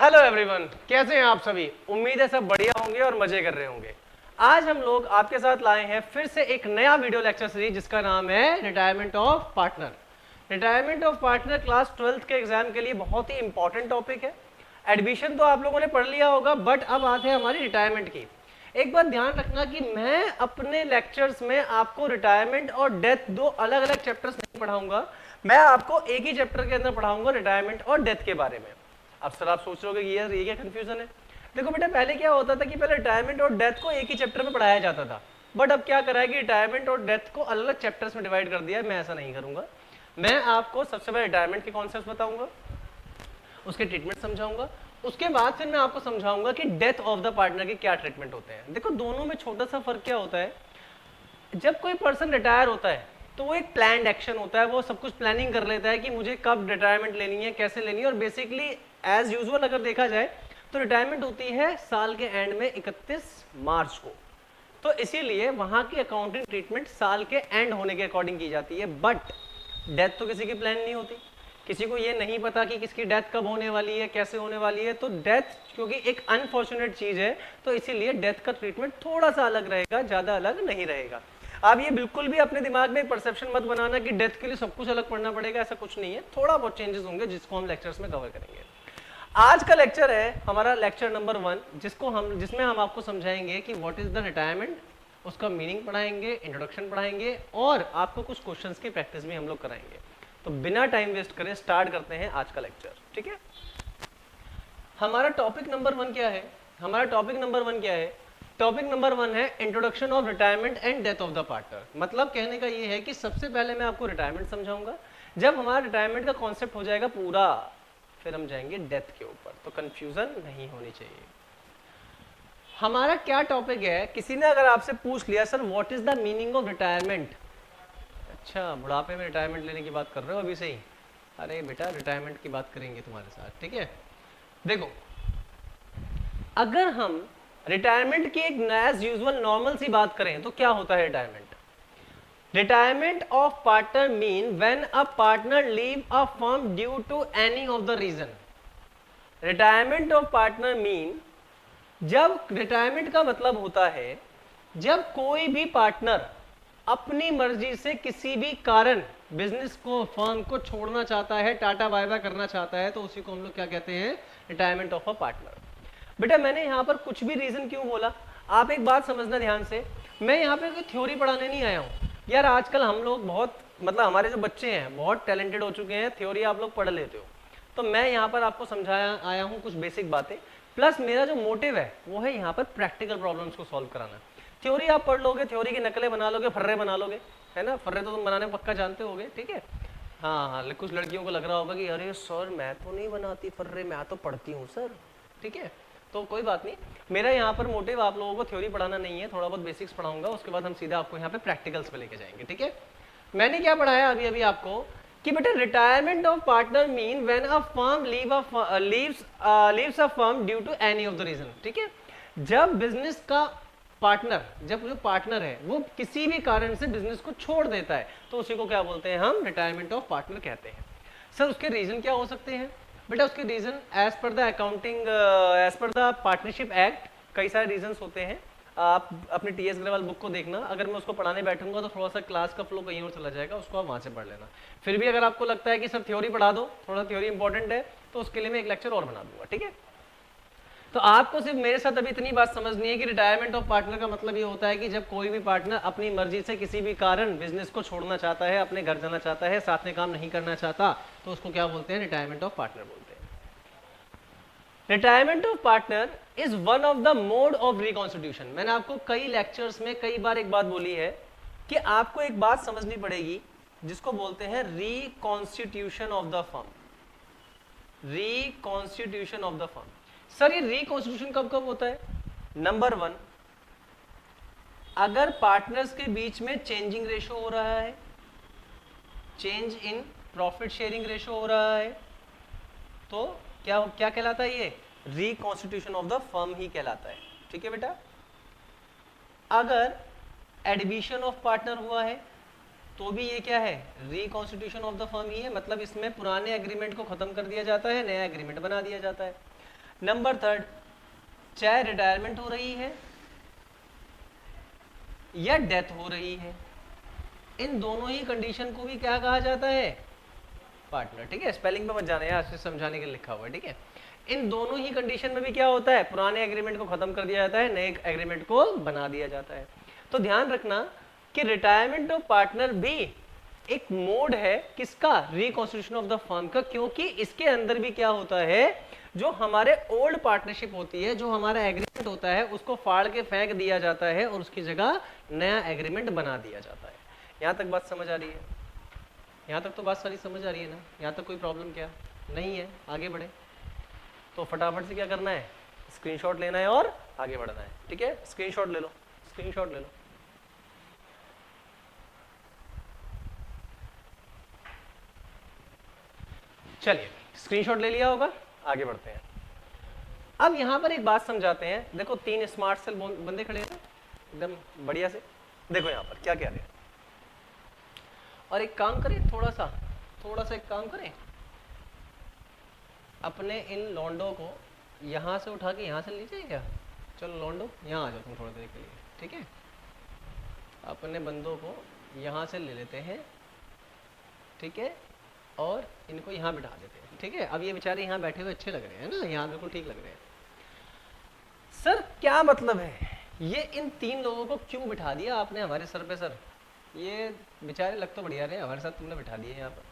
Hello everyone, कैसे हैं आप सभी। उम्मीद है सब बढ़िया होंगे और मजे कर रहे होंगे। आज हम लोग आपके साथ लाए हैं फिर से एक नया वीडियो लेक्चर सीरीज जिसका नाम है retirement of partner. Retirement of partner class 12th के एग्जाम के लिए बहुत ही इंपॉर्टेंट टॉपिक है। एडमिशन तो आप लोगों ने पढ़ लिया होगा, बट अब आते हैं हमारी रिटायरमेंट की। एक बात ध्यान रखना कि मैं अपने लेक्चर्स में आपको रिटायरमेंट और डेथ दो अलग अलग चैप्टर्स नहीं पढ़ाऊंगा। मैं आपको एक ही चैप्टर के अंदर पढ़ाऊंगा रिटायरमेंट और डेथ के बारे में। अब सर आप सोच रहे हो कि यार ये क्या कंफ्यूजन है। देखो बेटा, पहले क्या होता था कि पहले रिटायरमेंट और डेथ को एक ही चैप्टर में पढ़ाया जाता था, बट अब क्या करा है कि रिटायरमेंट और डेथ को अलग अलग चैप्टर्स में डिवाइड कर दिया है। मैं ऐसा नहीं करूंगा। मैं आपको सबसे पहले रिटायरमेंट के कॉन्सेप्ट बताऊंगा, उसके ट्रीटमेंट समझाऊंगा, उसके बाद फिर मैं आपको समझाऊंगा कि डेथ ऑफ द पार्टनर के क्या ट्रीटमेंट होते हैं। देखो दोनों में छोटा सा फर्क क्या होता है। जब कोई पर्सन रिटायर होता है तो वो एक प्लान्ड एक्शन होता है, वो सब कुछ प्लानिंग कर लेता है कि मुझे कब रिटायरमेंट लेनी है, कैसे लेनी है। और बेसिकली एज यूजुअल अगर देखा जाए तो रिटायरमेंट होती है साल के एंड में 31 मार्च को। तो इसीलिए वहां की अकाउंटिंग ट्रीटमेंट साल के एंड होने के अकॉर्डिंग की जाती है। बट डेथ तो किसी की प्लान नहीं होती, किसी को ये नहीं पता कि किसकी डेथ कब होने वाली है, कैसे होने वाली है। तो डेथ क्योंकि एक अनफॉर्चुनेट चीज है, तो इसीलिए डेथ का ट्रीटमेंट थोड़ा सा अलग रहेगा, ज्यादा अलग नहीं रहेगा। आप ये बिल्कुल भी अपने दिमाग में परसेप्शन मत बनाना कि डेथ के लिए सब कुछ अलग पढ़ना पड़ेगा, ऐसा कुछ नहीं है। थोड़ा बहुत चेंजेस होंगे जिसको हम लेक्चर्स में कवर करेंगे। आज का लेक्चर है हमारा लेक्चर नंबर 1, जिसमें हम आपको समझाएंगे कि व्हाट इज द रिटायरमेंट, उसका मीनिंग पढ़ाएंगे, इंट्रोडक्शन पढ़ाएंगे और आपको कुछ क्वेश्चंस की प्रैक्टिस भी हम लोग कराएंगे। तो बिना टाइम वेस्ट करे स्टार्ट करते हैं आज का लेक्चर। ठीक है, हमारा टॉपिक नंबर 1 क्या है। टॉपिक नंबर 1 है introduction of retirement and death of the partner. मतलब कहने का ये है कि सबसे पहले मैं आपको रिटायरमेंट समझाऊंगा। जब हमारा रिटायरमेंट का कॉन्सेप्ट हो जाएगा पूरा, फिर हम जाएंगे डेथ के ऊपर। तो कंफ्यूजन नहीं होनी चाहिए। हमारा क्या टॉपिक है, किसी ने अगर आपसे पूछ लिया sir what is the meaning of retirement, अच्छा बुढ़ापे में रिटायरमेंट लेने की बात कर रहे हो अभी से ही। अरे बेटा रिटायरमेंट की बात करेंगे तुम्हारे साथ। ठीक है, देखो अगर हम रिटायरमेंट की एक एज यूजुअल नॉर्मल सी बात करें तो क्या होता है retirement. Retirement of partner mean when a partner leave a firm due to any of the reason. Retirement of partner mean, जब रिटायरमेंट का मतलब होता है जब कोई भी पार्टनर अपनी मर्जी से किसी भी कारण बिजनेस को, फर्म को छोड़ना चाहता है, टाटा बाय बाय करना चाहता है, तो उसी को हम लोग क्या कहते हैं, रिटायरमेंट ऑफ अ पार्टनर। बेटा मैंने यहाँ पर कुछ भी रीजन क्यों बोला, आप एक बात समझना ध्यान से। मैं यहाँ पे कोई थ्योरी पढ़ाने नहीं आया हूँ यार। आजकल हम लोग बहुत, मतलब हमारे जो बच्चे हैं बहुत टैलेंटेड हो चुके हैं, थ्योरी आप लोग पढ़ लेते हो। तो मैं यहाँ पर आपको समझाया आया हूँ कुछ बेसिक बातें, प्लस मेरा जो मोटिव है वो है यहाँ पर प्रैक्टिकल प्रॉब्लम्स को सॉल्व कराना। थ्योरी आप पढ़ लोगे, थ्योरी की नकलें बना लोगे, फर्रे बना लोगे, है ना। फर्रे तो तुम बनाने पक्का जानते होगे। ठीक है, हाँ हाँ, कुछ लड़कियों को लग रहा होगा कि अरे सर मैं तो नहीं बनाती फर्रे, मैं तो पढ़ती हूँ सर। ठीक है, तो कोई बात नहीं, मेरा यहाँ पर मोटिव आप लोगों को थ्योरी पढ़ाना नहीं है, थोड़ा बहुत बेसिक्स पढ़ाऊंगा, उसके बाद हम सीधा आपको यहाँ पे प्रैक्टिकल्स पे लेके जाएंगे। ठीक है, मैंने क्या पढ़ाया अभी अभी आपको कि बेटा retirement of partner mean when a firm leaves a firm due to any of the reason. ठीक है, जब बिजनेस का पार्टनर, जब जो पार्टनर है वो किसी भी कारण से बिजनेस को छोड़ देता है, तो उसी को क्या बोलते हैं, हम रिटायरमेंट ऑफ पार्टनर कहते हैं। सर उसके रीजन क्या हो सकते हैं। बेटा उसके reason as per the accounting, as per the partnership act कई सारे रीजंस होते हैं। आप अपने टीएस अग्रवाल बुक को देखना, अगर मैं उसको पढ़ाने बैठूंगा तो थोड़ा सा क्लास का फ्लो कहीं और चला जाएगा, उसको आप वहां से पढ़ लेना। फिर भी अगर आपको लगता है कि सर थ्योरी पढ़ा दो, थोड़ा थ्योरी इंपॉर्टेंट है, तो उसके लिए मैं एक लेक्चर और बना दूंगा। ठीक है, तो आपको सिर्फ मेरे साथ अभी इतनी बात समझनी है कि रिटायरमेंट ऑफ पार्टनर का मतलब ये होता है कि जब कोई भी पार्टनर अपनी मर्जी से किसी भी कारण बिजनेस को छोड़ना चाहता है, अपने घर जाना चाहता है, साथ में काम नहीं करना चाहता, तो उसको क्या बोलते हैं, रिटायरमेंट ऑफ पार्टनर बोलते हैं। Retirement of partner is one of the mode of reconstitution. मैंने आपको कई लेक्चर्स में कई बार एक बात बोली है कि आपको एक बात समझनी पड़ेगी जिसको बोलते हैं reconstitution of the firm. Reconstitution of the firm. Sir ये रिकॉन्स्टिट्यूशन कब कब होता है। नंबर 1, अगर पार्टनर्स के बीच में चेंजिंग रेशो हो रहा है, change in profit sharing ratio हो रहा है, तो क्या क्या कहलाता है, ये रिकॉन्स्टिट्यूशन ऑफ द फर्म ही कहलाता है। ठीक है बेटा, अगर एडमिशन ऑफ पार्टनर हुआ है तो भी ये क्या है, रिकॉन्स्टिट्यूशन ऑफ द फर्म ही है। मतलब इसमें पुराने एग्रीमेंट को खत्म कर दिया जाता है, नया एग्रीमेंट बना दिया जाता है। नंबर थर्ड, चाहे रिटायरमेंट हो रही है या डेथ हो रही है, इन दोनों ही कंडीशन को भी क्या कहा जाता है, पार्टनर। ठीक है, स्पेलिंग पे मत जाना यार, सिर्फ समझाने के लिए लिखा हुआ है। ठीक है, इन दोनों ही कंडीशन में भी क्या होता है, पुराने एग्रीमेंट को खत्म कर दिया जाता है, नए एग्रीमेंट को बना दिया जाता है। तो ध्यान रखना कि रिटायरमेंट ऑफ पार्टनर भी एक मोड है किसका, रिकॉन्स्टिट्यूशन ऑफ द फर्म का, क्योंकि इसके अंदर भी क्या होता है, जो हमारे ओल्ड पार्टनरशिप होती है, जो हमारा एग्रीमेंट होता है, उसको फाड़ के फेंक दिया जाता है और उसकी जगह नया एग्रीमेंट बना दिया जाता है। यहां तक बात समझ आ रही है? यहां तक तो बात सारी समझ आ रही है ना? यहां तक कोई प्रॉब्लम क्या नहीं है? आगे बढ़े तो फटाफट से क्या करना है, स्क्रीनशॉट लेना है और आगे बढ़ना है। ठीक है, स्क्रीनशॉट ले लो, स्क्रीनशॉट ले लो। चलिए, स्क्रीनशॉट ले लिया होगा, आगे बढ़ते हैं। अब यहां पर एक बात समझाते हैं। देखो, 3 स्मार्ट सेल बंदे खड़े हैं एकदम बढ़िया से। देखो यहां पर क्या कह रहे हैं, और एक काम करें, थोड़ा सा एक काम करें, अपने इन लॉन्डो को यहां से उठा के यहां से लीजिए क्या। चलो लॉन्डो यहां आ जाओ तुम थोड़ी देर के लिए। ठीक है, अपने बंदों को यहां से ले लेते हैं। ठीक है, और इनको यहाँ बिठा देते हैं। ठीक है, अब ये बेचारे यहाँ बैठे हुए अच्छे लग रहे हैं ना, यहाँ बिल्कुल ठीक लग रहे हैं। सर क्या मतलब है, ये इन 3 लोगों को क्यों बिठा दिया आपने हमारे सर पे? सर ये बेचारे लग तो बढ़िया रहे, हमारे साथ तुमने बिठा दिए यहाँ पर।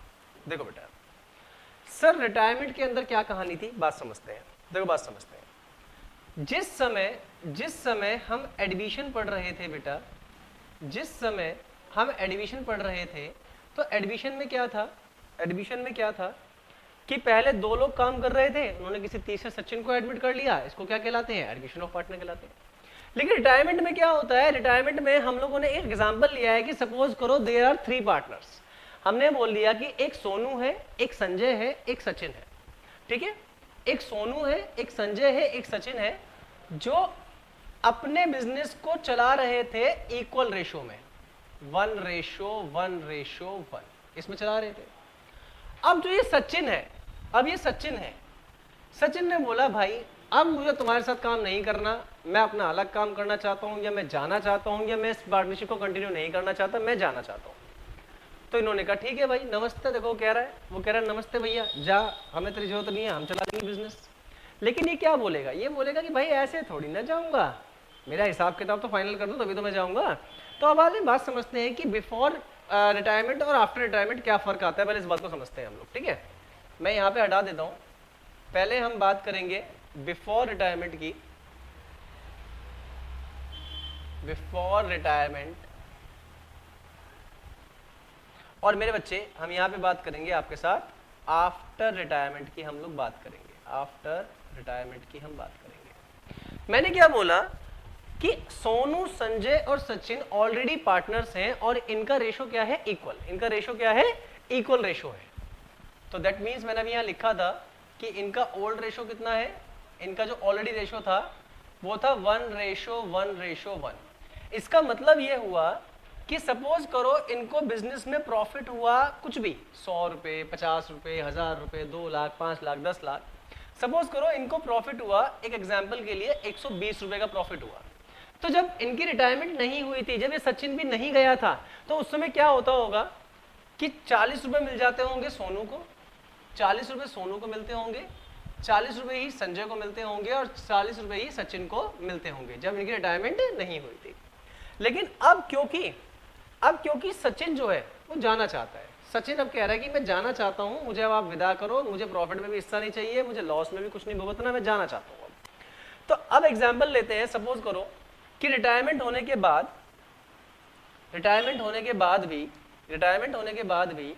देखो बेटा, सर रिटायरमेंट के अंदर क्या कहानी थी, बात समझते हैं। देखो बात समझते हैं। जिस समय हम एडमिशन पढ़ रहे थे बेटा, जिस समय हम एडमिशन पढ़ रहे थे, तो एडमिशन में क्या था, एडमिशन में क्या था कि पहले 2 लोग काम कर रहे थे, उन्होंने किसी तीसरे सचिन को एडमिट कर लिया, इसको क्या कहलाते हैं, एडमिशन ऑफ पार्टनर कहलाते हैं। लेकिन रिटायरमेंट में क्या होता है, रिटायरमेंट में हम लोगों ने एक एग्जांपल लिया है कि सपोज करो देयर आर 3 पार्टनर्स। हमने बोल दिया कि एक सोनू है, एक संजय है, एक सचिन है। ठीक है, एक सोनू है, एक संजय है, एक सचिन है, जो अपने बिजनेस को चला रहे थे इक्वल रेशो में, 1:1:1 इसमें चला रहे थे। अब जो ये सचिन है, अब ये सचिन है, सचिन ने बोला भाई अब मुझे तुम्हारे साथ काम नहीं करना, मैं अपना अलग काम करना चाहता हूं, या मैं जाना चाहता हूं, या मैं इस पार्टनरशिप को कंटिन्यू नहीं करना चाहता, मैं जाना चाहता हूं। तो इन्होंने कहा ठीक है भाई नमस्ते। देखो कह रहा है, वो कह रहा है नमस्ते भैया, जा, हमें तेरी जरूरत नहीं है, हम चला लेंगे बिजनेस। लेकिन ये क्या बोलेगा, ये बोलेगा कि भाई ऐसे थोड़ी ना जाऊंगा, मेरा हिसाब किताब तो फाइनल कर दो तभी तो मैं जाऊंगा। तो अब आज बात समझते हैं कि बिफोर रिटायरमेंट और आफ्टर रिटायरमेंट क्या फर्क आता है, पहले इस बात को समझते हैं हम लोग। ठीक है, मैं यहाँ पे हटा देता हूँ, पहले हम बात करेंगे बिफोर रिटायरमेंट की, बिफोर रिटायरमेंट, और मेरे बच्चे हम यहाँ पे बात करेंगे आपके साथ आफ्टर रिटायरमेंट की, हम लोग बात करेंगे आफ्टर रिटायरमेंट की हम बात करेंगे। मैंने क्या बोला कि सोनू, संजय और सचिन ऑलरेडी पार्टनर्स हैं और इनका रेशो क्या है, इक्वल। इनका रेशो क्या है, इक्वल रेशो है। तो दैट मीन्स मैंने अभी यहाँ लिखा था कि इनका ओल्ड रेशो कितना है, इनका जो ऑलरेडी रेशो था वो था 1:1:1। इसका मतलब ये हुआ कि सपोज करो इनको बिजनेस में प्रॉफिट हुआ कुछ भी, 100 रुपये, 50 रुपये, 1000 रुपये, 2 लाख, 5 लाख, 10 लाख, सपोज करो इनको प्रॉफिट हुआ, एक एग्जाम्पल के लिए 120 रुपये का प्रॉफिट हुआ। तो जब इनकी रिटायरमेंट नहीं हुई थी, जब ये सचिन भी नहीं गया था, तो उस समय क्या होता होगा कि 40 रुपये मिल जाते होंगे सोनू को, 40 रुपये सोनू को मिलते होंगे, 40 रुपये ही संजय को मिलते होंगे और 40 रुपये ही सचिन को मिलते होंगे जब इनकी रिटायरमेंट नहीं हुई थी। लेकिन अब क्योंकि सचिन जो है वो जाना चाहता है, सचिन अब कह रहा है कि मैं जाना चाहता हूं, मुझे अब आप विदा करो, मुझे प्रॉफिट में भी हिस्सा नहीं चाहिए, मुझे लॉस में भी कुछ नहीं भुगतना, मैं जाना चाहता हूं। तो अब एग्जाम्पल लेते हैं, सपोज करो कि रिटायरमेंट होने के बाद भी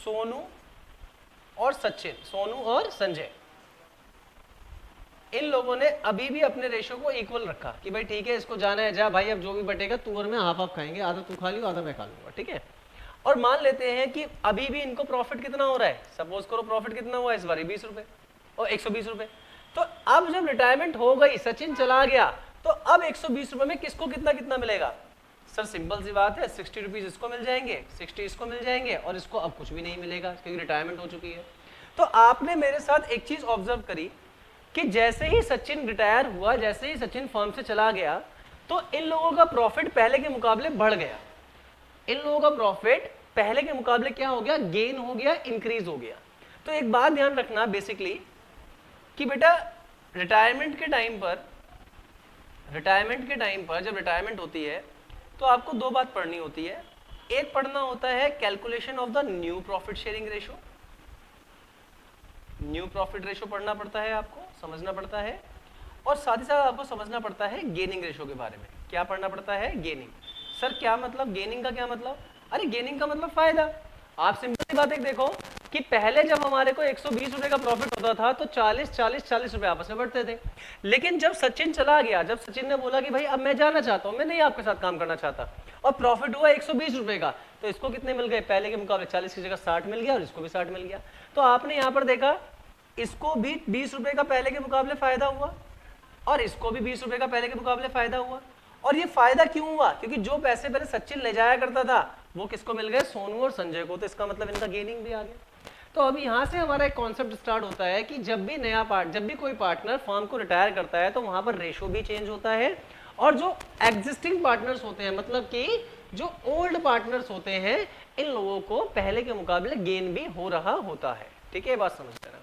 सोनू और सचिन, सोनू और संजय, इन लोगों ने अभी भी अपने रेशो को इक्वल रखा कि भाई ठीक है इसको जाना है, जा भाई, अब जो भी बटेगा तू और मैं हाफ हाफ खाएंगे, आधा तू खा लियो आधा मैं खा लूंगा। ठीक है, और मान लेते हैं कि अभी भी इनको प्रॉफिट कितना हो रहा है, सपोज करो प्रॉफिट कितना हुआ इस बार, 20 रुपए और 120 रुपए। तो अब जब रिटायरमेंट हो गई, सचिन चला गया, तो अब 120 रुपए में किसको कितना कितना मिलेगा? सर सिंपल सी बात है, 60 रुपीज इसको मिल जाएंगे, 60 इसको मिल जाएंगे, और इसको अब कुछ भी नहीं मिलेगा क्योंकि रिटायरमेंट हो चुकी है। तो आपने मेरे साथ एक चीज ऑब्जर्व करी कि जैसे ही सचिन रिटायर हुआ, जैसे ही सचिन फर्म से चला गया, तो इन लोगों का प्रॉफिट पहले के मुकाबले बढ़ गया। इन लोगों का प्रॉफिट पहले के मुकाबले क्या हो गया, गेन हो गया, इंक्रीज हो गया। तो एक बात ध्यान रखना बेसिकली कि बेटा रिटायरमेंट के टाइम पर जब रिटायरमेंट होती है तो आपको दो बात पढ़नी होती है। एक पढ़ना होता है calculation of the new profit sharing ratio, new profit ratio पढ़ना पड़ता है, आपको समझना पड़ता है, और साथ ही साथ आपको समझना पड़ता है गेनिंग रेशो के बारे में। क्या पढ़ना पड़ता है, गेनिंग। सर क्या मतलब गेनिंग का, क्या मतलब? अरे गेनिंग का मतलब फायदा। आप सिंपल सी बात एक देखो कि पहले जब हमारे को 120 रुपए का प्रॉफिट होता था तो 40 रुपए आपस में बढ़ते थे। लेकिन जब सचिन चला गया, जब सचिन ने बोला कि भाई अब मैं जाना चाहता हूं, मैं नहीं आपके साथ काम करना चाहता, और प्रॉफिट हुआ 120 रुपए का, तो इसको कितने मिल गए, पहले के मुकाबले 40 की जगह 60 मिल गया और इसको भी 60 मिल गया। तो आपने यहाँ पर देखा इसको भी 20 रुपए का पहले के मुकाबले फायदा हुआ और इसको भी 20 रुपए का पहले के मुकाबले फायदा हुआ। और ये फायदा क्यों हुआ? क्योंकि जो पैसे पहले सचिन ले जाया करता था वो किसको मिल गए, सोनू और संजय को। तो इसका मतलब इनका गेनिंग भी आ गया। तो अभी यहाँ से हमारा एक कॉन्सेप्ट स्टार्ट होता है कि जब भी कोई पार्टनर फर्म को रिटायर करता है तो वहां पर रेशो भी चेंज होता है, और जो एग्जिस्टिंग पार्टनर्स होते हैं, मतलब कि जो ओल्ड पार्टनर्स होते हैं, इन लोगों को पहले के मुकाबले गेन भी हो रहा होता है। ठीक है, ये बात समझ लेना।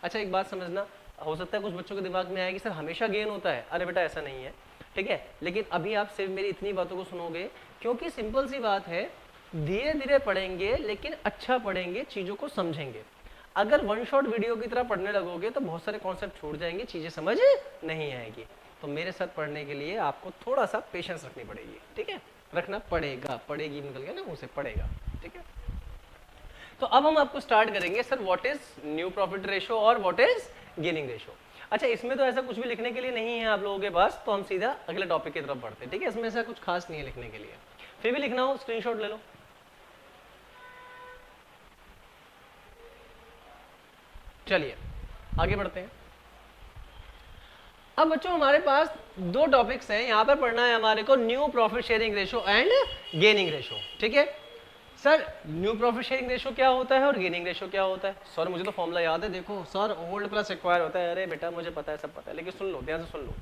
अच्छा एक बात समझना, हो सकता है कुछ बच्चों के दिमाग में आए कि सर हमेशा गेन होता है। अरे बेटा ऐसा नहीं है, ठीक है। लेकिन अभी आप सिर्फ मेरी इतनी बातों को सुनोगे, क्योंकि सिंपल सी बात है, धीरे धीरे पढ़ेंगे लेकिन अच्छा पढ़ेंगे, चीज़ों को समझेंगे। अगर वन शॉट वीडियो की तरह पढ़ने लगोगे तो बहुत सारे कॉन्सेप्ट छूट जाएंगे, चीज़ें समझ नहीं आएगी। तो मेरे साथ पढ़ने के लिए आपको थोड़ा सा पेशेंस रखनी पड़ेगी। ठीक है, रखना पड़ेगा, पड़ेगी निकल गया ना मुंह से, पड़ेगा। ठीक है, तो अब हम आपको स्टार्ट करेंगे sir what is new profit ratio और व्हाट इज गेनिंग रेशो। अच्छा इसमें तो ऐसा कुछ भी लिखने के लिए नहीं है आप लोगों के पास, तो हम सीधा अगले टॉपिक की तरफ बढ़ते हैं। ठीक है, इसमें ऐसा कुछ खास नहीं है लिखने के लिए, फिर भी लिखना हो स्क्रीनशॉट ले लो। चलिए आगे बढ़ते हैं। अब बच्चों हमारे पास दो टॉपिक्स हैं, यहां पर पढ़ना है हमारे को new profit sharing ratio and gaining ratio. ठीक है sir, new profit sharing ratio क्या होता है और गेनिंग रेशो क्या होता है? सर मुझे तो फॉर्मूला याद है, देखो सर ओल्ड प्लस एक्वायर होता है। अरे बेटा मुझे पता है, सब पता है, लेकिन सुन लो, ध्यान से सुन लो।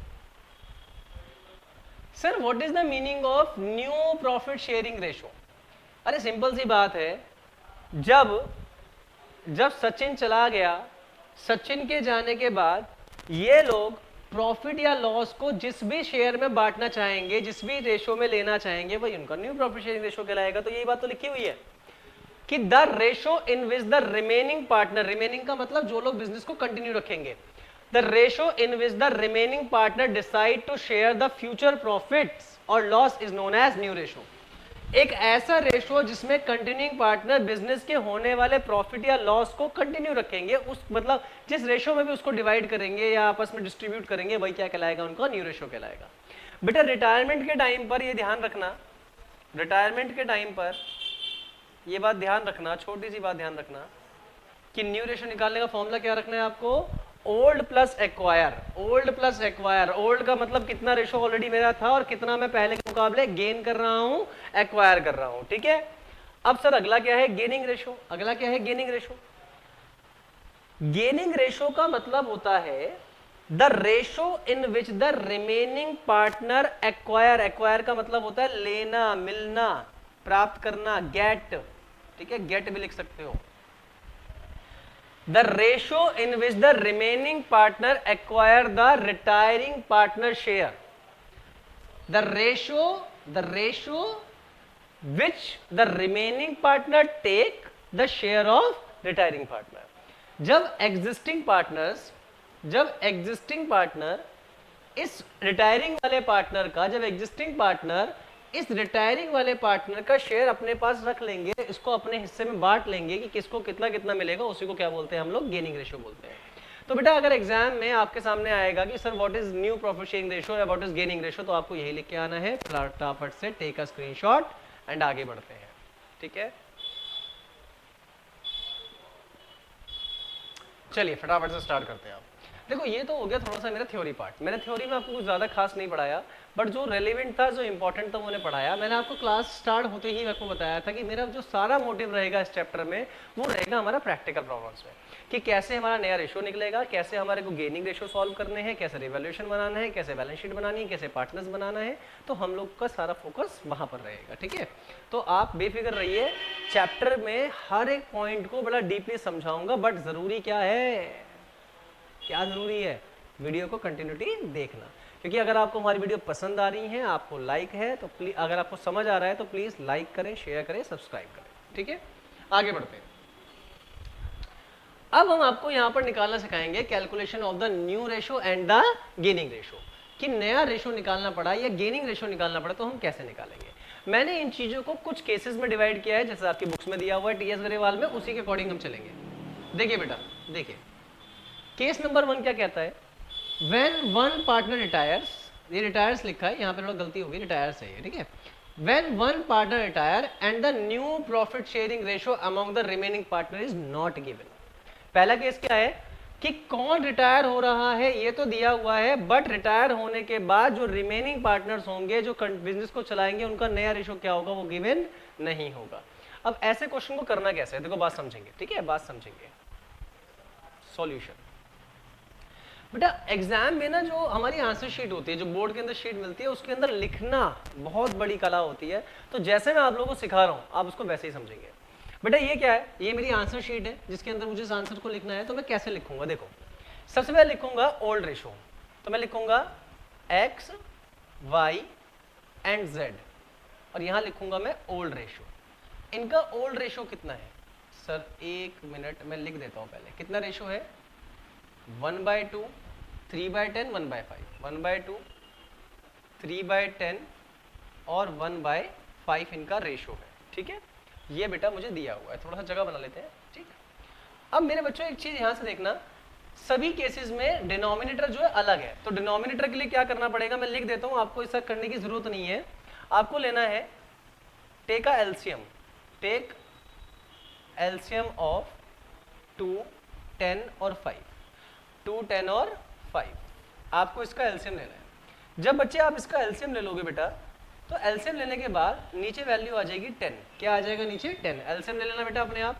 Sir what is the meaning of new profit sharing ratio? अरे सिंपल सी बात है, जब सचिन चला गया, सचिन के जाने के बाद ये लोग प्रॉफिट या लॉस को जिस भी शेयर में बांटना चाहेंगे, जिस भी रेशो में लेना चाहेंगे, वही उनका न्यू प्रॉफिट शेयरिंग रेशो कहलाएगा। तो यही बात तो लिखी हुई है कि the ratio in which the remaining partner, remaining का मतलब जो लोग बिजनेस को कंटिन्यू रखेंगे, the ratio in which the remaining partner decide to share the future profits और loss is known as new ratio. एक ऐसा रेशो जिसमें कंटिन्यूइंग पार्टनर बिजनेस के होने वाले प्रॉफिट या लॉस को कंटिन्यू रखेंगे, उस मतलब जिस रेशो में भी उसको डिवाइड करेंगे या आपस में डिस्ट्रीब्यूट करेंगे, वही क्या कहलाएगा, उनका न्यू रेशो कहलाएगा। बेटा रिटायरमेंट के टाइम पर ये ध्यान रखना, रिटायरमेंट के टाइम पर ये बात ध्यान रखना, छोटी सी बात ध्यान रखना कि न्यू रेशो निकालने का फॉर्मूला क्या रखना है आपको, old plus acquire. Old plus acquire, old का मतलब कितना रेशो ऑलरेडी मेरा था और कितना मैं पहले के मुकाबले गेन कर रहा हूं, एक्वायर कर रहा हूं। ठीक है, अब सर अगला क्या है, गेनिंग रेशो। अगला क्या है, गेनिंग रेशो। गेनिंग रेशो का मतलब होता है the ratio in which the remaining partner acquire. Acquire का मतलब होता है लेना, मिलना, प्राप्त करना, गेट। ठीक है, गेट भी लिख सकते हो। The ratio in which the remaining partner acquire the retiring partner share. The ratio which the remaining partner take the share of retiring partner. जब existing partner इस retiring वाले partner का, जब existing partner इस रिटायरिंग वाले partner का share अपने पास रख लेंगे, इसको अपने हिस्से में बांट लेंगे कि किसको कितना कितना मिलेगा, उसी को क्या बोलते हैं हम लोग, गेनिंग रेशो बोलते हैं। तो बेटा अगर एग्जाम में आपके सामने आएगा कि sir what is new profit sharing ratio या व्हाट इज गेनिंग रेशो, तो आपको यही लिख के आना है, फटाफट से टेक अ स्क्रीनशॉट एंड आगे बढ़ते हैं। ठीक है, चलिए फटाफट से स्टार्ट करते हैं। आप देखो ये तो हो गया थोड़ा सा मेरा थ्योरी पार्ट। मैंने थ्योरी में आपको कुछ ज़्यादा खास नहीं पढ़ाया, बट जो रेलिवेंट था, जो इंपॉर्टेंट था, मैंने पढ़ाया। मैंने आपको क्लास स्टार्ट होते ही आपको बताया था कि मेरा जो सारा मोटिव रहेगा इस चैप्टर में वो रहेगा हमारा प्रैक्टिकल प्रॉब्लम्स में, कि कैसे हमारा नया रेशो निकलेगा, कैसे हमारे को गेनिंग रेशो सॉल्व करने हैं, कैसे रिवैल्यूएशन बनाना है, कैसे बैलेंस शीट बनानी है, कैसे पार्टनर्स बनाना है। तो हम लोग का सारा फोकस वहाँ पर रहेगा, ठीक है। तो आप बेफिक्र रहिए, चैप्टर में हर एक पॉइंट को बड़ा डीपली समझाऊंगा, बट ज़रूरी क्या है, क्या ज़रूरी है, वीडियो को कंटिन्यूटी देखना। क्योंकि अगर आपको हमारी वीडियो पसंद आ रही है, आपको लाइक है तो प्लीज़, अगर आपको समझ आ रहा है तो प्लीज़ लाइक करें, शेयर करें, सब्सक्राइब करें, ठीक है। आगे बढ़ते हैं। अब हम आपको यहाँ पर निकालना सिखाएंगे calculation of the new ratio and the gaining ratio, कि नया रेशो निकालना पड़ा या गेनिंग रेशो निकालना पड़ा तो हम कैसे निकालेंगे। मैंने इन चीज़ों को कुछ केसेस में डिवाइड किया है, जैसे आपकी बुक्स में दिया हुआ है टीएस गरेवाल में, उसी के अकॉर्डिंग हम चलेंगे। देखिए बेटा, देखिए केस नंबर 1 क्या कहता है, व्हेन वन पार्टनर रिटायर्स, ये रिटायर्स लिखा है यहाँ पे, थोड़ा गलती होगी, रिटायर्स है ये, ठीक है। When one partner retire and the new profit sharing ratio among the remaining partner is not given. पहला केस क्या है कि कौन रिटायर हो रहा है ये तो दिया हुआ है, बट रिटायर होने के बाद जो रिमेनिंग पार्टनर्स होंगे, जो बिजनेस को चलाएंगे, उनका नया रेशो क्या होगा वो गिवन नहीं होगा। अब ऐसे क्वेश्चन को करना कैसे है, देखो बात समझेंगे, ठीक है, बात समझेंगे। सॉल्यूशन बेटा, एग्जाम में ना जो हमारी आंसर शीट होती है, जो बोर्ड के अंदर शीट मिलती है, उसके अंदर लिखना बहुत बड़ी कला होती है। तो जैसे मैं आप लोगों को सिखा रहा हूँ आप उसको वैसे ही समझेंगे। बेटा ये क्या है, ये मेरी आंसर शीट है जिसके अंदर मुझे इस आंसर को लिखना है। तो मैं कैसे लिखूंगा, देखो सबसे पहले लिखूंगा ओल्ड रेशो, तो मैं लिखूंगा एक्स वाई एंड जेड, और यहाँ लिखूंगा मैं ओल्ड रेशो। इनका ओल्ड रेशो कितना है सर, 1 मिनट मैं लिख देता हूँ पहले। कितना रेशो है, 1/2, 3/10, 1/5, 1/2, 3/10 और 1/5 इनका रेशो है, ठीक है। ये बेटा मुझे दिया हुआ है, थोड़ा सा जगह बना लेते हैं, ठीक। अब मेरे बच्चों एक चीज यहां से देखना, सभी केसेस में डिनोमिनेटर जो है अलग है। तो डिनोमिनेटर के लिए क्या करना पड़ेगा, मैं लिख देता हूं, आपको ऐसा करने की जरूरत नहीं है। आपको लेना है take a LCM, take LCM of 2, 10 और 5, 2, 10 और 5, आपको इसका एलसीएम लेना है। जब बच्चे आप इसका एलसीएम ले लोगे बेटा, तो एलसीएम लेने के बाद नीचे वैल्यू आ जाएगी 10। क्या आ जाएगा नीचे, 10। एलसीएम ले लेना बेटा अपने आप,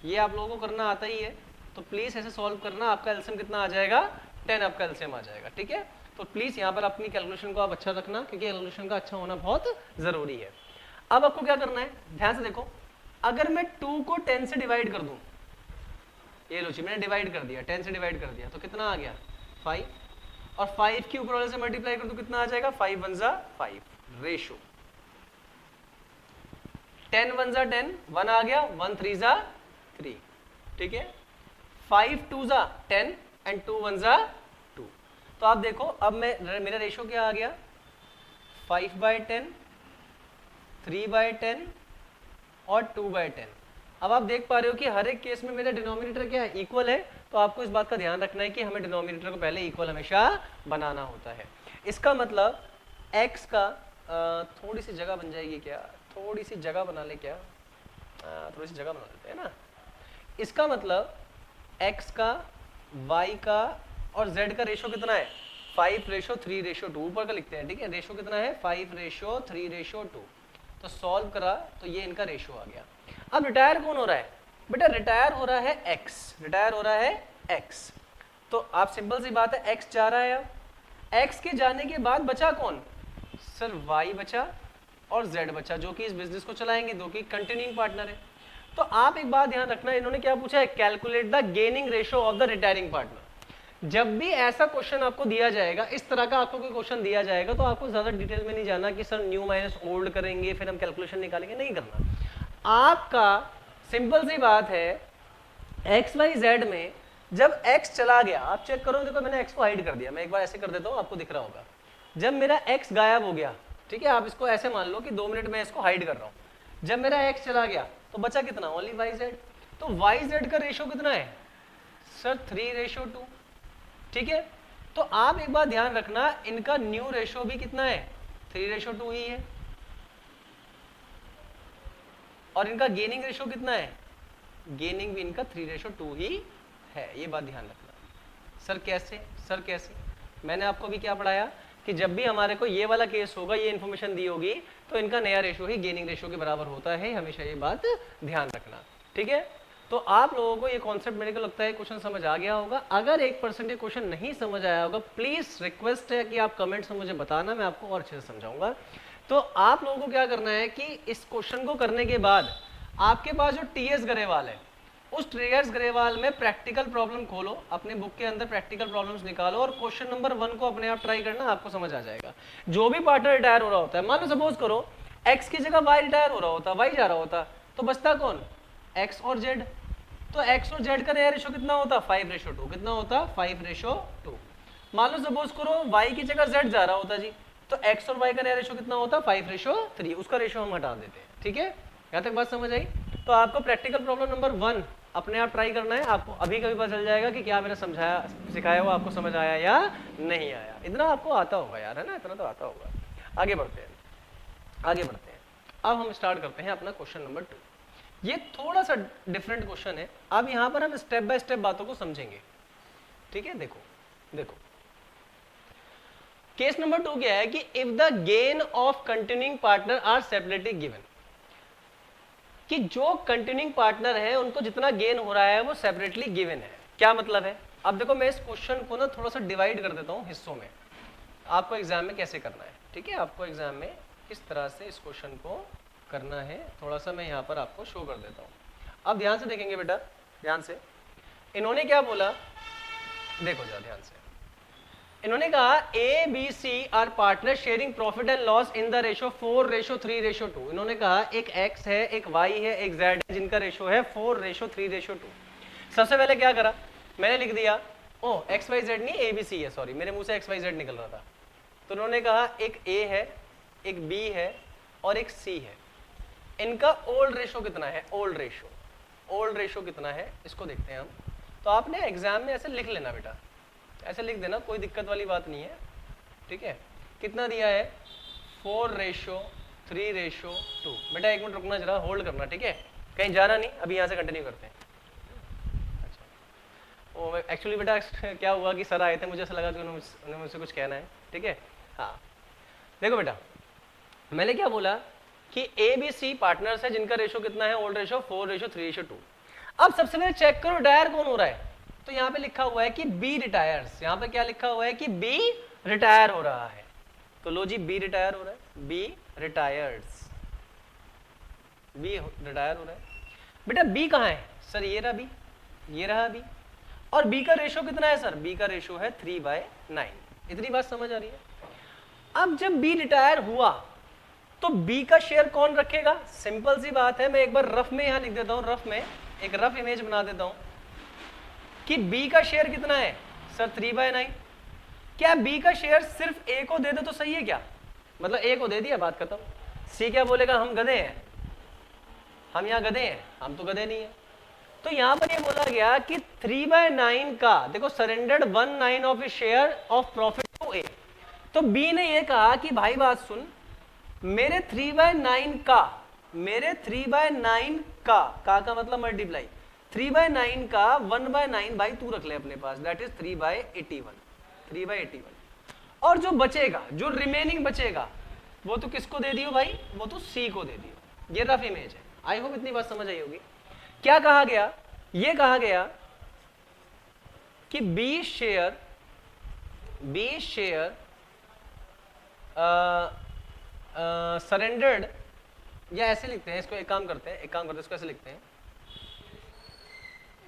ये आप लोगों को करना आता ही है, तो प्लीज ऐसे सॉल्व करना। आपका एलसीएम कितना आ जाएगा, 10 आपका एलसीएम आ जाएगा, ठीक है। तो प्लीज यहाँ पर अपनी कैलकुलेशन को आप अच्छा रखना, क्योंकि कैलकुलेशन का अच्छा होना बहुत जरूरी है। अब आपको क्या करना है, ध्यान से देखो, अगर मैं 2 को 10 से डिवाइड कर दूं, ये लो जी मैंने डिवाइड कर दिया, 10 से डिवाइड कर दिया, तो कितना आ गया 5, और 5 के ऊपर वाले से मल्टीप्लाई कर दूं, कितना आ जाएगा 5 1 जा 5 रेशो, 10 1 जा 10, 1 आ गया, 1 3 जा 3, ठीक है। 5 2 जा 10 एंड 2 1 जा 2। तो आप देखो अब मेरा रेशो क्या आ गया, 5/10, 3/10 और 2/10। अब आप देख पा रहे हो कि हर एक केस में मेरा डिनोमिनेटर क्या है, इक्वल है। तो आपको इस बात का ध्यान रखना है कि हमें डिनोमिनेटर को पहले इक्वल हमेशा बनाना होता है। इसका मतलब x का थोड़ी सी जगह बन जाएगी क्या, थोड़ी सी जगह बना ले क्या, थोड़ी सी जगह बना लेते हैं ना। इसका मतलब x का, y का और z का रेशो कितना है, 5:3:2, ऊपर का लिखते हैं, ठीक है। रेशो कितना है 5:3:2। तो सॉल्व करा तो ये इनका रेशो आ गया। अब रिटायर कौन हो रहा है बेटा, रिटायर हो रहा है x, रिटायर हो रहा है x। तो आप सिंपल सी बात है, x जा रहा है। अब x के जाने के बाद बचा कौन सर, y बचा और z बचा, जो कि इस बिजनेस को चलाएंगे, जो कि कंटिन्यूइंग पार्टनर है। तो आप एक बात ध्यान रखना, इन्होंने क्या पूछा है, calculate the gaining ratio of the retiring partner. जब भी ऐसा क्वेश्चन आपको दिया जाएगा, इस तरह का आपको कोई क्वेश्चन दिया जाएगा, तो आपको ज्यादा डिटेल में नहीं जाना कि सर न्यू माइनस ओल्ड करेंगे फिर हम कैलकुलेशन निकालेंगे, नहीं करना। आपका सिंपल सी बात है, एक्स वाई जेड में जब x चला गया, आप चेक करो, देखो मैंने x को हाइड कर दिया, मैं एक बार ऐसे कर देता हूँ, आपको दिख रहा होगा। जब मेरा x गायब हो गया, ठीक है, आप इसको ऐसे मान लो कि 2 मिनट में इसको हाइड कर रहा हूँ। जब मेरा x चला गया तो बचा कितना, ओनली yz। तो yz का रेशो कितना है सर, 3:2, ठीक है। तो आप एक बार ध्यान रखना, इनका न्यू रेशो भी कितना है, 3:2 ही है, और इनका गेनिंग रेशो कितना है, गेनिंग भी इनका 3:2 ही है। ये बात ध्यान रखना, सर कैसे? सर कैसे? मैंने आपको भी क्या पढ़ाया कि जब भी हमारे को ये वाला केस होगा, ये इन्फॉर्मेशन दी होगी, तो इनका नया रेशो ही गेनिंग रेशो के बराबर होता है, हमेशा ये बात ध्यान रखना, ठीक है। तो आप लोगों को ये कॉन्सेप्ट मेरे को लगता है क्वेश्चन समझ आ गया होगा। अगर 1% ये क्वेश्चन नहीं समझ आया होगा, प्लीज रिक्वेस्ट है कि आप कमेंट्स में मुझे बताना, मैं आपको और अच्छे से समझाऊंगा। तो आप लोगों को क्या करना है कि इस क्वेश्चन को करने के बाद आपके पास जो टीएस गरेवाल है, उस टीएस गरेवाल में प्रैक्टिकल प्रॉब्लम खोलो, अपने बुक के अंदर प्रैक्टिकल प्रॉब्लम्स निकालो और क्वेश्चन नंबर 1 को अपने आप ट्राई करना, आपको समझ आ जाएगा। जो भी पार्टनर रिटायर हो रहा होता है, मान लो सपोज करो एक्स की जगह वाई रिटायर हो रहा होता, वाई जा रहा होता, तो बचता कौन? एक्स और जेड। तो एक्स और जेड का नया रेशो कितना होता? 5:2। कितना होता? 5:2। मान लो सपोज करो वाई की जगह जेड जा रहा होता जी, तो एक्स और वाई का नया रेशो कितना होता? 5:3। उसका रेशो हम हटा देते हैं, ठीक है। यहाँ तक बात समझ आई? तो आपको प्रैक्टिकल प्रॉब्लम नंबर 1 अपने आप ट्राई करना है, आपको अभी कभी पता चल जाएगा कि क्या मैंने समझाया सिखाया हुआ आपको समझ आया या नहीं आया। इतना आपको आता होगा यार, है ना, इतना तो आता होगा। आगे बढ़ते हैं, आगे बढ़ते हैं। अब हम स्टार्ट करते हैं अपना क्वेश्चन नंबर 2। ये थोड़ा सा डिफरेंट क्वेश्चन है। अब यहाँ पर हम स्टेप बाय स्टेप बातों को समझेंगे, ठीक है। देखो देखो केस नंबर 2 क्या है कि if the gain of continuing partner are separately given, कि जो कंटिन्यूइंग पार्टनर है उनको जितना गेन हो रहा है वो सेपरेटली गिवन है। क्या मतलब है? अब देखो मैं इस क्वेश्चन को ना थोड़ा सा डिवाइड कर देता हूँ हिस्सों में, आपको एग्जाम में कैसे करना है, ठीक है। आपको एग्जाम में किस तरह से इस क्वेश्चन को करना है, थोड़ा सा मैं यहाँ पर आपको शो कर देता हूँ। अब ध्यान से देखेंगे बेटा, ध्यान से। इन्होंने क्या बोला, देखो जरा ध्यान से। इन्होंने कहा A B C are partner sharing profit and loss in the ratio 4:3:2। इन्होंने कहा एक एक्स है, एक वाई है, एक जेड है, जिनका रेशो है 4:3:2। सबसे पहले क्या करा, मैंने लिख दिया ओ एक्स वाई जेड नहीं ए बी सी है, सॉरी मेरे मुंह से एक्स वाई जेड निकल रहा था। तो उन्होंने कहा एक ए है, एक बी है और एक सी है। इनका ओल्ड रेशो कितना है? ओल्ड रेशो कितना है इसको देखते हैं हम। तो आपने एग्जाम में ऐसे लिख लेना बेटा, ऐसे लिख देना, कोई दिक्कत वाली बात नहीं है, ठीक है। कितना दिया है? 4:3:2। बेटा एक मिनट रुकना जरा, होल्ड करना, ठीक है, कहीं जाना नहीं, अभी यहाँ से कंटिन्यू करते हैं। अच्छा वो एक्चुअली बेटा क्या हुआ कि सर आए थे, मुझे ऐसा लगा कि उन्होंने मुझसे कुछ कहना है, ठीक है। हाँ देखो बेटा, मैंने क्या बोला कि ए बी सी पार्टनर्स है जिनका रेशो कितना है? Old ratio 4:3:2। अब सबसे पहले चेक करो रिटायर कौन हो रहा है। तो यहाँ पे लिखा हुआ है कि बी रिटायर्स। यहाँ पे क्या लिखा हुआ है कि बी रिटायर हो रहा है। तो लो जी बी रिटायर हो रहा है, बी रिटायर्स, बी रिटायर हो रहा है। बेटा बी कहाँ है? सर ये रहा बी, ये रहा बी। और बी का रेशो कितना है? सर बी का रेशो है 3/9। इतनी बात समझ आ रही है? अब जब बी रिटायर हुआ तो बी का शेयर कौन रखेगा? सिंपल सी बात है, मैं एक बार रफ में यहां लिख देता हूं, रफ में एक रफ इमेज बना देता हूं कि बी का शेयर कितना है? सर 3/9। क्या बी का शेयर सिर्फ ए को दे दे तो सही है क्या? मतलब ए को दे दिया, बात खत्म। सी क्या बोलेगा? हम गधे हैं, हम यहाँ गधे हैं, हम तो गधे नहीं है। तो यहां पर ये बोला गया कि 3/9 का, देखो surrendered 1/9 of share of profit to A. तो बी ने ये कहा कि भाई बात सुन, मेरे 3/9 का, मेरे 3/9 का मतलब मल्टीप्लाई, 3/9 का 1/9 भाई तू रख ले अपने पास, दैट इज 3/81, 3/81। और जो बचेगा, जो रिमेनिंग बचेगा, वो तो किसको दे दियो भाई? वो तो सी को दे दियो। ये रफ इमेज है, आई होप इतनी बात समझ आई होगी। क्या कहा गया? ये कहा गया कि बी शेयर सरेंडर्ड, या ऐसे लिखते हैं इसको, एक काम करते हैं इसको ऐसे लिखते हैं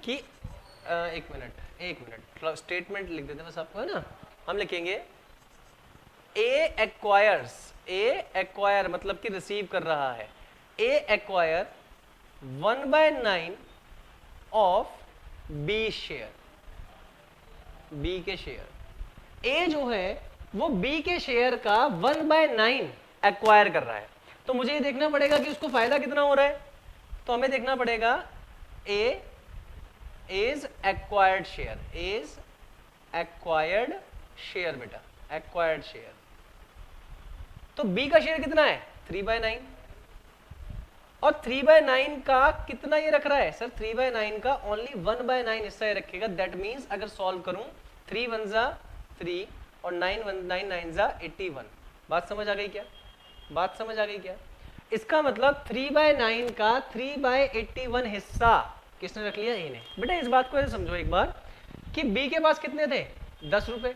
कि एक मिनट स्टेटमेंट लिख देते हैं बस आपको, है ना। हम लिखेंगे ए एक्वायर मतलब कि रिसीव कर रहा है, A acquire 1/9 of B share, B के शेयर। ए जो है वो बी के शेयर का 1/9 एक्वायर कर रहा है। तो मुझे ये देखना पड़ेगा कि उसको फायदा कितना हो रहा है। तो हमें देखना पड़ेगा A is acquired share, is acquired share, बेटा एक्वायर्ड शेयर। तो बी का शेयर कितना है? 3/9। और 3/9 का कितना ये रख रहा है? सर 3/9 का ओनली 1/9 हिस्सा ये रखेगा। दैट मीन्स अगर सॉल्व करूं 3 वन जा 3 और 9 9 जा 81। बात समझ आ गई क्या? बात समझ आ गई क्या? इसका मतलब 3/9 का 3/81 हिस्सा किसने रख लिया? ए ने। बेटा इस बात को ऐसे समझो एक बार कि बी के पास कितने थे? 10 रुपए।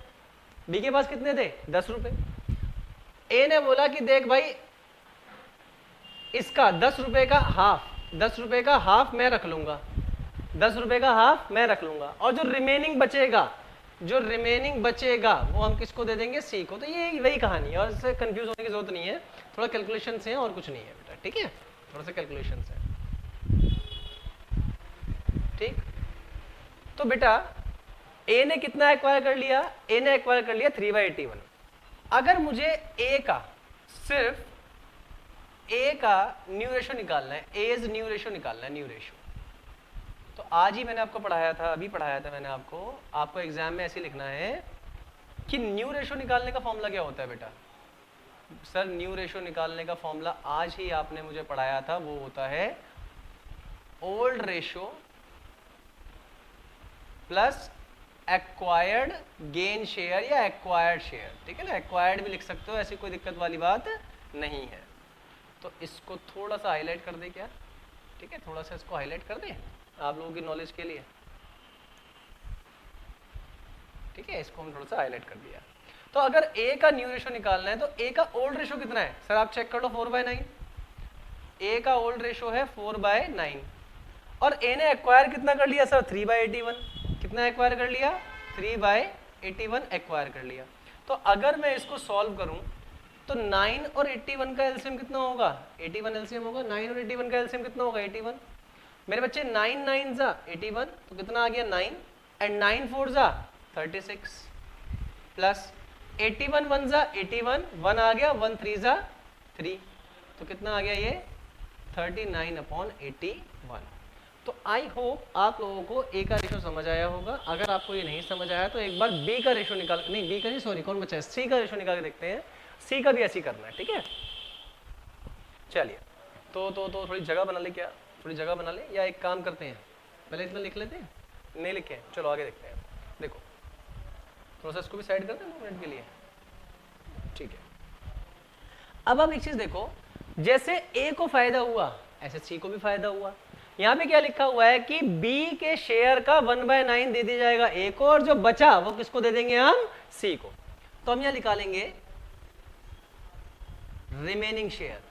बी के पास कितने थे? 10 रुपए। ए ने बोला कि देख भाई इसका 10 रुपए का हाफ, 10 रुपए का हाफ मैं रख लूंगा, 10 रुपए का हाफ मैं रख लूंगा, और जो रिमेनिंग बचेगा, जो रिमेनिंग बचेगा वो हम किसको दे देंगे? सी को। तो ये वही कहानी है और इससे कंफ्यूज होने की जरूरत नहीं है, थोड़ा कैलकुलेशन है और कुछ नहीं है बेटा, ठीक है? थोड़ा सा कैलकुलेशन है, ठीक? तो बेटा ए ने कितना एक्वायर कर लिया? ए ने एक्वायर कर लिया 3/81। अगर मुझे ए का सिर्फ ए का न्यू रेशो निकालना है, एज न्यू रेशो निकालना है, न्यू रेशो, तो आज ही मैंने आपको पढ़ाया था, अभी पढ़ाया था मैंने आपको एग्जाम में ऐसे लिखना है कि न्यू रेशो निकालने का फॉर्मूला क्या होता है बेटा? सर न्यू रेशो निकालने का फॉर्मूला आज ही आपने मुझे पढ़ाया था, वो होता है old ratio plus acquired gain share या एक्वायर्ड शेयर, ठीक है ना? एक्वायर्ड भी लिख सकते हो, ऐसी कोई दिक्कत वाली बात नहीं है। तो इसको थोड़ा सा हाईलाइट कर दे क्या? ठीक है, थोड़ा सा इसको हाईलाइट कर दे आप लोगों की नॉलेज के लिए, ठीक है? इसको हम थोड़ा सा हाईलाइट कर दिया। तो अगर ए का न्यू रेशो निकालना है तो ए का ओल्ड रेशो कितना है? सर आप चेक कर लो, 4/9। ए का ओल्ड रेशो है 4/9 और ए ने एक्वायर कितना कर लिया? सर 3/81। कितना एक्वायर कर लिया? 3/81 एक्वायर कर लिया। तो अगर मैं इसको सॉल्व करूं तो 9 और 81 का एलसीएम कितना होगा? 81 एलसीएम होगा। 9 और 81 का एलसीएम कितना होगा? 81। मेरे बच्चे 9 9 जा 81, तो कितना आ गया? 9 एंड 9 4 जा 36 प्लस 81 1 जा 81, 1 आ गया, 1 3 जा 3, तो कितना आ गया ये? 39/81। तो आई होप आप लोगों को ए का रेशो समझ आया होगा। अगर आपको ये नहीं समझ आया तो एक बार बी का रेशो निकाल, नहीं बी का नहीं, सॉरी कौन बचा है? सी का रेशो निकाल के देखते हैं। सी का भी ऐसे ही करना है, ठीक है? चलिए तो थोड़ी जगह बना ले क्या? थोड़ी जगह बना ले, या एक काम करते हैं पहले इतना लिख लेते हैं, नहीं लिखे, चलो आगे देखते हैं। देखो थोड़ा सा इसको भी साइड करते हैं 2 मिनट के लिए, ठीक है? अब आप एक चीज देखो, जैसे ए को फायदा हुआ ऐसे सी को भी फायदा हुआ। यहाँ पे क्या लिखा हुआ है कि बी के शेयर का 1/9 दे दिया जाएगा ए को, और जो बचा वो किसको दे देंगे? हम सी को। तो हम यहाँ निकालेंगे remaining share,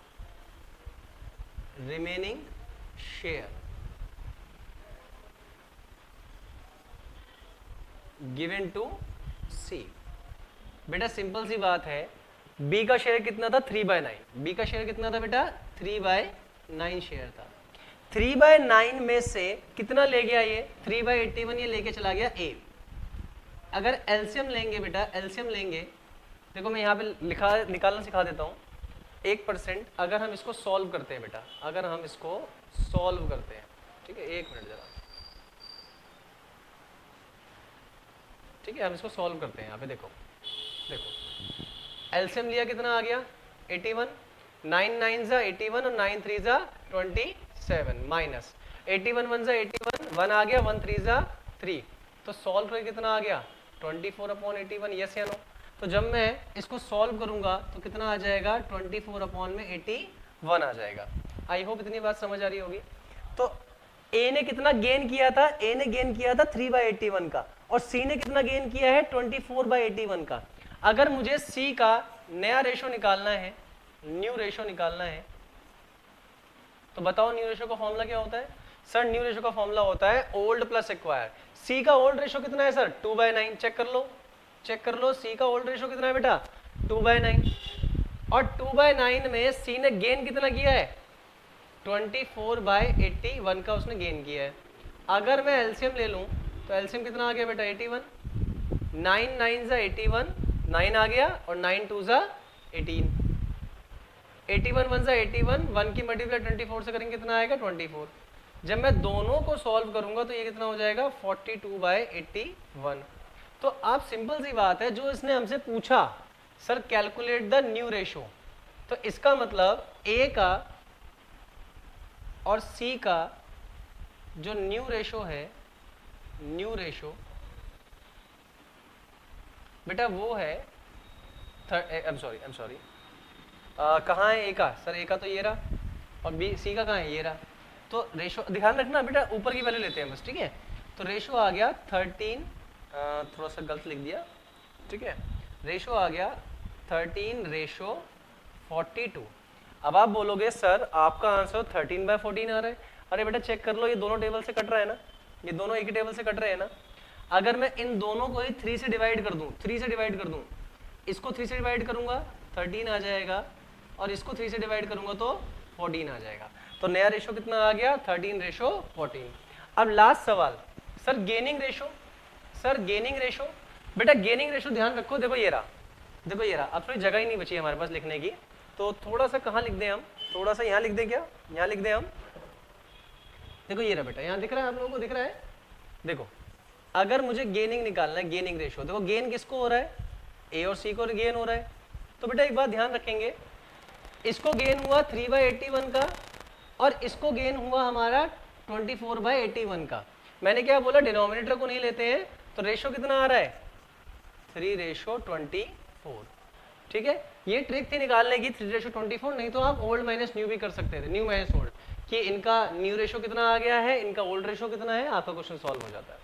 remaining share given to C. बेटा सिंपल सी बात है, बी का शेयर कितना था? 3/9। बी का शेयर कितना था बेटा? 3/9 शेयर था। 3/9 में से कितना ले गया ये? 3/81 ये लेके चला गया ए। अगर एलसीएम लेंगे बेटा, एलसीएम लेंगे, देखो मैं यहाँ पे निकालना सिखा देता हूँ। 1%, अगर हम इसको सॉल्व करते हैं बेटा, अगर हम इसको सॉल्व करते हैं, ठीक है? 1 मिनट जरा, ठीक है? हम इसको सॉल्व करते हैं। यहाँ पे देखो एलसीएम लिया, कितना आ गया? 81, 9 9 जा 81 और 9 3 जा 27 माइनस 81 1 जा 81, 1 आ गया, 1 3 जा 3, तो सॉल्व करके कितना आ गया? 24/81। यस या नो? तो जब मैं इसको सॉल्व करूंगा तो कितना आ जाएगा? 24/81 आ जाएगा। आई होप इतनी बात समझ आ रही होगी। तो ए ने कितना गेन किया था? ए ने गेन किया था 3/81 का, और सी ने कितना गेन किया है? 24/81 का। अगर मुझे सी का नया रेशो निकालना है, न्यू रेशो निकालना है, तो बताओ न्यू रेशो का फॉर्मूला क्या होता है? सर न्यू रेशो का फॉर्मूला होता है ओल्ड प्लस एक्वायर। सी का ओल्ड रेशो कितना है सर? 2/9। चेक कर लो, चेक कर लो, सी का ओल्ड रेशो कितना है बेटा? 2/9। और 2/9 में सी ने गेन कितना किया है? 24/81 का उसने गेन किया है। अगर मैं एलसीएम ले लूं तो एलसीएम कितना आ गया बेटा? 81। 9 9 जा 81, 9 आ गया, और 9 2 जा 18, 81 1 जा 81, 1 की मल्टीप्लाई 24 से करेंगे कितना आएगा? 24। जब मैं दोनों को सॉल्व करूंगा तो ये कितना हो जाएगा? 42/81। तो आप सिंपल सी बात है, जो इसने हमसे पूछा sir calculate the new ratio, तो इसका मतलब ए का और सी का जो न्यू रेशो है, न्यू रेशो बेटा वो है आई एम सॉरी कहाँ है ए का? सर ए का तो ये रहा, और बी सी का कहाँ है? ये रहा। तो रेशो ध्यान रखना बेटा, ऊपर की वैल्यू लेते हैं बस, ठीक है। तो रेशो आ गया 13, थोड़ा सा गलत लिख दिया, ठीक है। रेशो आ गया 13:42। अब आप बोलोगे सर आपका आंसर 13/14 आ रहा है। अरे बेटा चेक कर लो, ये दोनों टेबल से कट रहा है ना, ये दोनों एक ही टेबल से कट रहे हैं ना। अगर मैं इन दोनों को ही 3 से डिवाइड कर दूं, 3 से डिवाइड कर दूं, इसको 3 से डिवाइड करूंगा 13 आ जाएगा, और इसको 3 से डिवाइड करूंगा तो 14 आ जाएगा। तो नया रेशो कितना आ गया? 13:14। अब लास्ट सवाल, sir gaining ratio, sir gaining ratio. बेटा गेनिंग रेशो ध्यान रखो, देखो ये रहा, देखो ये रहा। अब थोड़ी जगह ही नहीं बची हमारे पास लिखने की, तो थोड़ा सा कहाँ लिख दें हम, थोड़ा सा यहाँ लिख दें क्या? यहाँ लिख दें हम। देखो ये रहा बेटा, यहाँ दिख रहा है आप लोगों को? दिख रहा है? देखो अगर मुझे गेनिंग निकालना है, गेनिंग रेशो, देखो गेन किसको हो रहा है? ए और सी को गेन हो रहा है। तो बेटा एक बात ध्यान रखेंगे, इसको गेन हुआ 3/81 का, और इसको गेन हुआ हमारा 24/81 का। मैंने क्या बोला? डिनोमिनेटर को नहीं लेते हैं, तो रेशो कितना आ रहा है? 3:24। ठीक है, ये ट्रिक थी निकालने की 3:24। नहीं तो आप ओल्ड माइनस न्यू भी कर सकते थे, न्यू माइनस ओल्ड, कि इनका न्यू रेशो कितना आ गया है, इनका ओल्ड रेशो कितना है, आपका क्वेश्चन सॉल्व हो जाता है।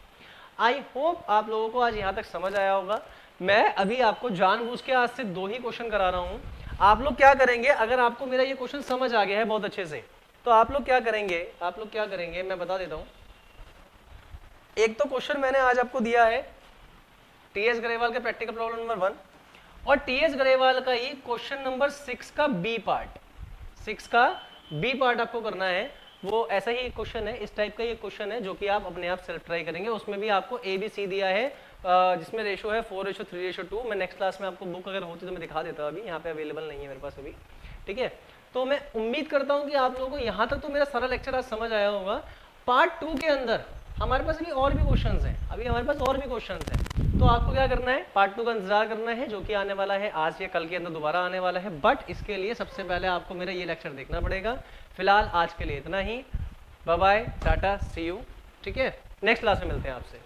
आई होप आप लोगों को आज यहाँ तक समझ आया होगा। मैं अभी आपको जानबूझ के आज से 2 ही क्वेश्चन करा रहा हूँ। आप लोग क्या करेंगे, अगर आपको मेरा ये क्वेश्चन समझ आ गया है बहुत अच्छे से, तो आप लोग क्या करेंगे, मैं बता देता हूँ। एक तो क्वेश्चन मैंने आज आपको दिया है टीएस ग्रेवाल का प्रैक्टिकल प्रॉब्लम नंबर 1, और टीएस ग्रेवाल का ही क्वेश्चन नंबर 6 का बी पार्ट, 6 का बी पार्ट आपको करना है। वो ऐसा ही क्वेश्चन है, इस टाइप का ये क्वेश्चन है जो कि आप अपने आप सेल्फ ट्राई करेंगे। उसमें भी आपको ए बी सी दिया है, जिसमें रेशो है 4:3:2। मैं नेक्स्ट क्लास में आपको बुक अगर होती तो मैं दिखा देता, अभी यहाँ पे अवेलेबल नहीं है मेरे पास अभी, ठीक है। तो मैं उम्मीद करता हूँ कि आप लोगों को यहाँ तक तो मेरा सारा लेक्चर आज समझ आया होगा। पार्ट 2 के अंदर हमारे पास अभी और भी क्वेश्चंस हैं, अभी हमारे पास और भी क्वेश्चंस हैं। तो आपको क्या करना है, पार्ट 2 का इंतजार करना है, जो कि आने वाला है आज या कल के अंदर दोबारा आने वाला है। बट इसके लिए सबसे पहले आपको मेरा ये लेक्चर देखना पड़ेगा। फिलहाल आज के लिए इतना ही, bye bye, tata, see you, ठीक है। नेक्स्ट क्लास में मिलते हैं आपसे।